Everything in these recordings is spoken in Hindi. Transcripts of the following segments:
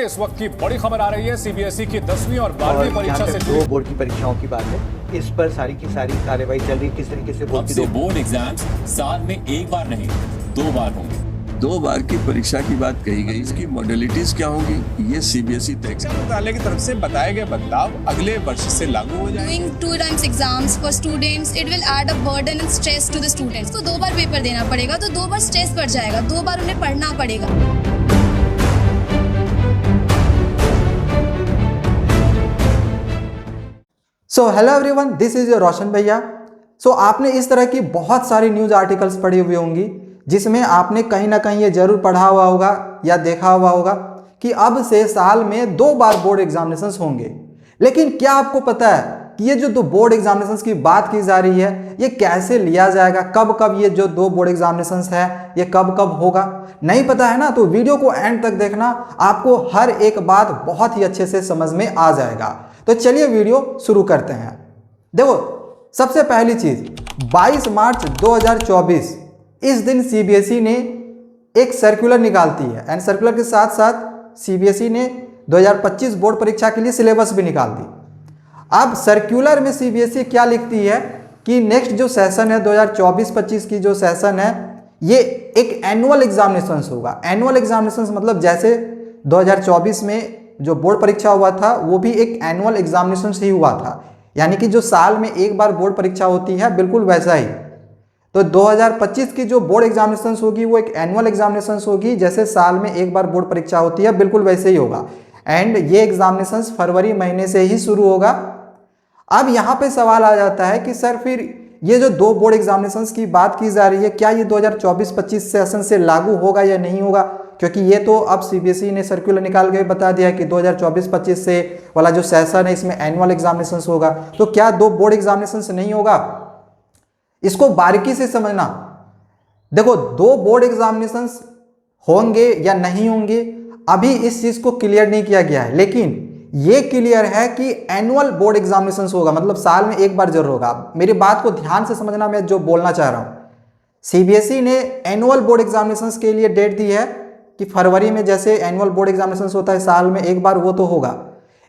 इस वक्त की बड़ी खबर आ रही है सीबीएसई की 10वीं और 12वीं परीक्षा से दो बोर्ड की परीक्षाओं की बात है, इस पर सारी की सारी कार्यवाही चल रही है। किस तरीके से अब से बोर्ड एग्जाम्स साल में एक बार नहीं 2 बार होंगे। 2 बार की परीक्षा की बात कही गई, इसकी मॉडलिटीज क्या होंगी ये सीबीएसई तय शिक्षा मंत्रालय की तरफ से बताए गए बदलाव अगले वर्ष से लागू हो जाएंगे। Doing 2 times exams for students, it will add a burden and stress to the students. तो 2 बार पेपर देना पड़ेगा, तो 2 बार स्ट्रेस बढ़ जाएगा, 2 बार उन्हें पढ़ना पड़ेगा। So hello everyone, this is your Roshan भैया। सो आपने इस तरह की बहुत सारी न्यूज़ आर्टिकल्स पढ़ी हुई होंगी जिसमें आपने कहीं ना कहीं ये जरूर पढ़ा हुआ होगा या देखा हुआ होगा कि अब से साल में 2 बार बोर्ड एग्जामिनेशंस होंगे। लेकिन क्या आपको पता है कि ये जो 2 बोर्ड एग्जामिनेशंस की बात की जा रही है ये कैसे लिया जाएगा, कब कब ये जो 2 बोर्ड एग्जामिनेशंस है ये कब कब होगा? नहीं पता है ना, तो वीडियो को एंड तक देखना, आपको हर एक बात बहुत ही अच्छे से समझ में आ जाएगा। तो चलिए वीडियो शुरू करते हैं। देखो, सबसे पहली चीज 22 मार्च 2024 इस दिन सीबीएसई ने एक सर्कुलर निकालती है एंड सर्कुलर के साथ साथ सीबीएसई ने 2025 बोर्ड परीक्षा के लिए सिलेबस भी निकाल दी। अब सर्कुलर में सीबीएसई क्या लिखती है कि नेक्स्ट जो सेशन है 2024-25 की जो सेशन है ये एक एनुअल एग्जामिनेशन होगा। एनुअल एग्जामिनेशन मतलब जैसे 2024 में जो बोर्ड परीक्षा हुआ था वो भी एक एनुअल एग्जामिनेशन ही हुआ था, यानी कि जो साल में एक बार बोर्ड परीक्षा होती है बिल्कुल वैसा ही। तो 2025 की जो बोर्ड एग्जामिनेशन होगी वो एक एनुअल एग्जामिनेशन होगी, जैसे साल में एक बार बोर्ड परीक्षा होती है बिल्कुल वैसे ही होगा। एंड ये एग्जामिनेशन फरवरी महीने से ही शुरू होगा। अब यहाँ पे सवाल आ जाता है कि सर फिर ये जो 2 बोर्ड एग्जामिनेशंस की बात की जा रही है क्या ये 2024-25 सेशन से लागू होगा या नहीं होगा? क्योंकि ये तो अब सीबीएसई ने सर्कुलर निकाल के बता दिया कि 2024-25 से वाला जो सेशन है इसमें एनुअल एग्जामिनेशंस होगा। तो क्या 2 बोर्ड एग्जामिनेशंस नहीं होगा? इसको बारीकी से समझना। देखो, 2 बोर्ड एग्जामिनेशंस होंगे या नहीं होंगे अभी इस चीज को क्लियर नहीं किया गया है, लेकिन ये क्लियर है कि एनुअल बोर्ड एग्जामिनेशंस होगा, मतलब साल में एक बार जरूर होगा। मेरी बात को ध्यान से समझना, मैं जो बोलना चाह रहा हूं, सीबीएसई ने एनुअल बोर्ड एग्जामिनेशंस के लिए डेट दी है कि फरवरी में जैसे एनुअल बोर्ड एग्जामिनेशंस होता है साल में एक बार, वो तो होगा।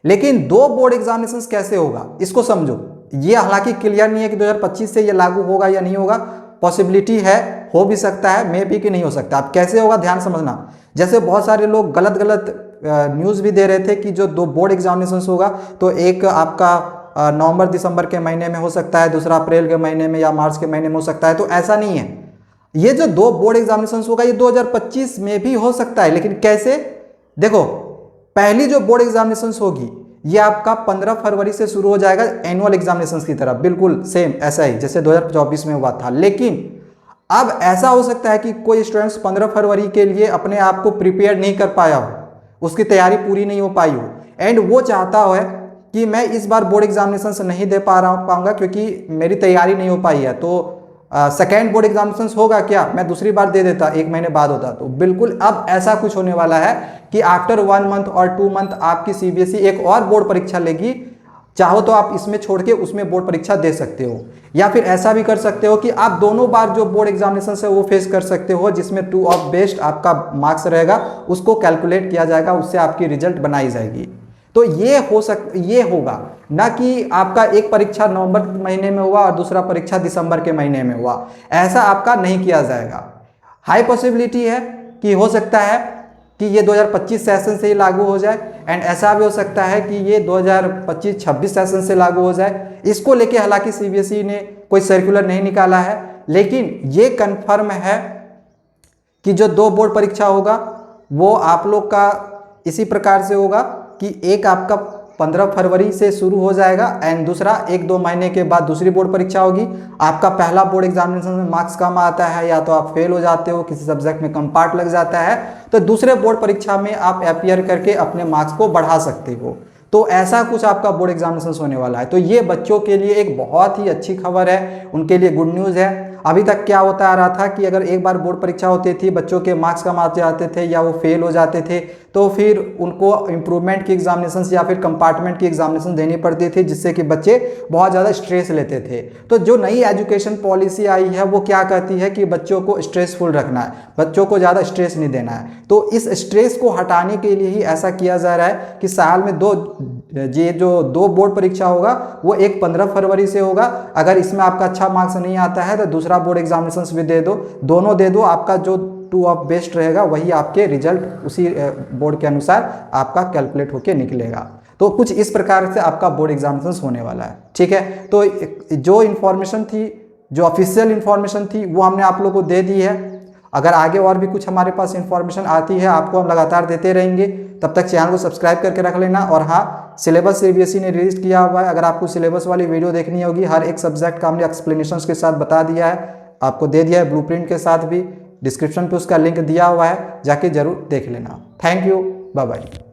लेकिन 2 बोर्ड एग्जामिनेशंस कैसे होगा इसको समझो। ये हालांकि क्लियर नहीं है कि 2025 से ये लागू होगा या नहीं होगा, पॉसिबिलिटी है, हो भी सकता है, मे भी कि नहीं हो सकता। अब कैसे होगा ध्यान समझना। जैसे बहुत सारे लोग गलत न्यूज़ भी दे रहे थे कि जो 2 बोर्ड एग्जामिनेशंस होगा तो एक आपका नवंबर दिसंबर के महीने में हो सकता है, दूसरा अप्रैल के महीने में या मार्च के महीने में हो सकता है। तो ऐसा नहीं है। ये जो 2 बोर्ड एग्जामिनेशंस होगा ये 2025 में भी हो सकता है, लेकिन कैसे? देखो, पहली जो बोर्ड एग्जामिनेशंस होगी ये आपका 15 फरवरी से शुरू हो जाएगा एनुअल एग्जामिनेशंस की तरह, बिल्कुल सेम ऐसा ही जैसे 2024 में हुआ था। लेकिन अब ऐसा हो सकता है कि कोई स्टूडेंट्स 15 फरवरी के लिए अपने आप को प्रिपेयर नहीं कर पाया हो, उसकी तैयारी पूरी नहीं हो पाई हो, एंड वो चाहता है कि मैं इस बार बोर्ड एग्जामिनेशंस नहीं दे पाऊंगा क्योंकि मेरी तैयारी नहीं हो पाई है, तो सेकेंड बोर्ड एग्जामिनेशंस होगा क्या, मैं दूसरी बार दे देता, 1 महीने बाद होता। तो बिल्कुल अब ऐसा कुछ होने वाला है कि आफ्टर 1 मंथ और 2 मंथ आपकी सीबीएसई एक और बोर्ड परीक्षा लेगी। चाहो तो आप इसमें छोड़ के उसमें बोर्ड परीक्षा दे सकते हो, या फिर ऐसा भी कर सकते हो कि आप दोनों बार जो बोर्ड एग्जामिनेशन है वो फेस कर सकते हो, जिसमें 2 ऑफ बेस्ट आपका मार्क्स रहेगा, उसको कैलकुलेट किया जाएगा, उससे आपकी रिजल्ट बनाई जाएगी। तो ये होगा ना कि आपका एक परीक्षा नवंबर महीने में हुआ और दूसरा परीक्षा दिसंबर के महीने में हुआ, ऐसा आपका नहीं किया जाएगा। हाई पॉसिबिलिटी है कि हो सकता है कि ये 2025 सेशन से ही लागू हो जाए, एंड ऐसा भी हो सकता है कि ये 2025-26 सेशन से लागू हो जाए। इसको लेके हालांकि सीबीएसई ने कोई सर्कुलर नहीं निकाला है, लेकिन ये कंफर्म है कि जो 2 बोर्ड परीक्षा होगा वो आप लोग का इसी प्रकार से होगा कि एक आपका 15 फरवरी से शुरू हो जाएगा एंड दूसरा 1-2 महीने के बाद दूसरी बोर्ड परीक्षा होगी। आपका पहला बोर्ड एग्जामिनेशन में मार्क्स कम आता है या तो आप फेल हो जाते हो, किसी सब्जेक्ट में कम पार्ट लग जाता है, तो दूसरे बोर्ड परीक्षा में आप अपीयर करके अपने मार्क्स को बढ़ा सकते हो। तो ऐसा कुछ आपका बोर्ड एग्जामिनेशन होने वाला है। तो ये बच्चों के लिए एक बहुत ही अच्छी खबर है, उनके लिए गुड न्यूज़ है। अभी तक क्या होता आ रहा था कि अगर एक बार बोर्ड परीक्षा होती थी, बच्चों के मार्क्स कम आ जाते थे या वो फेल हो जाते थे, तो फिर उनको इम्प्रूवमेंट की एग्जामिनेशन या फिर कंपार्टमेंट की एग्जामिनेशन देनी पड़ती थी, जिससे कि बच्चे बहुत ज़्यादा स्ट्रेस लेते थे। तो जो नई एजुकेशन पॉलिसी आई है वो क्या कहती है कि बच्चों को स्ट्रेसफुल रखना है, बच्चों को ज़्यादा स्ट्रेस नहीं देना है। तो इस स्ट्रेस को हटाने के लिए ही ऐसा किया जा रहा है कि साल में ये जो 2 बोर्ड परीक्षा होगा वो एक 15 फरवरी से होगा। अगर इसमें आपका अच्छा मार्क्स नहीं आता है तो दूसरा बोर्ड एग्जामिनेशंस भी दे दो, दोनों दे दो, आपका जो 2 ऑफ बेस्ट रहेगा वही आपके रिजल्ट उसी बोर्ड के अनुसार आपका कैलकुलेट होके निकलेगा। तो कुछ इस प्रकार से आपका बोर्ड एग्जामिनेशंस होने वाला है, ठीक है। तो जो इन्फॉर्मेशन थी, जो ऑफिशियल इन्फॉर्मेशन थी वो हमने आप लोगों को दे दी है। अगर आगे और भी कुछ हमारे पास इन्फॉर्मेशन आती है आपको हम लगातार देते रहेंगे। तब तक चैनल को सब्सक्राइब करके रख लेना। और हाँ, सिलेबस सीबीएसई ने रिलीज किया हुआ है, अगर आपको सिलेबस वाली वीडियो देखनी होगी, हर एक सब्जेक्ट का हमने एक्सप्लेनेशंस के साथ बता दिया है, आपको दे दिया है ब्लूप्रिंट के साथ भी। डिस्क्रिप्शन पे उसका लिंक दिया हुआ है, जाके जरूर देख लेना। Thank you, bye bye.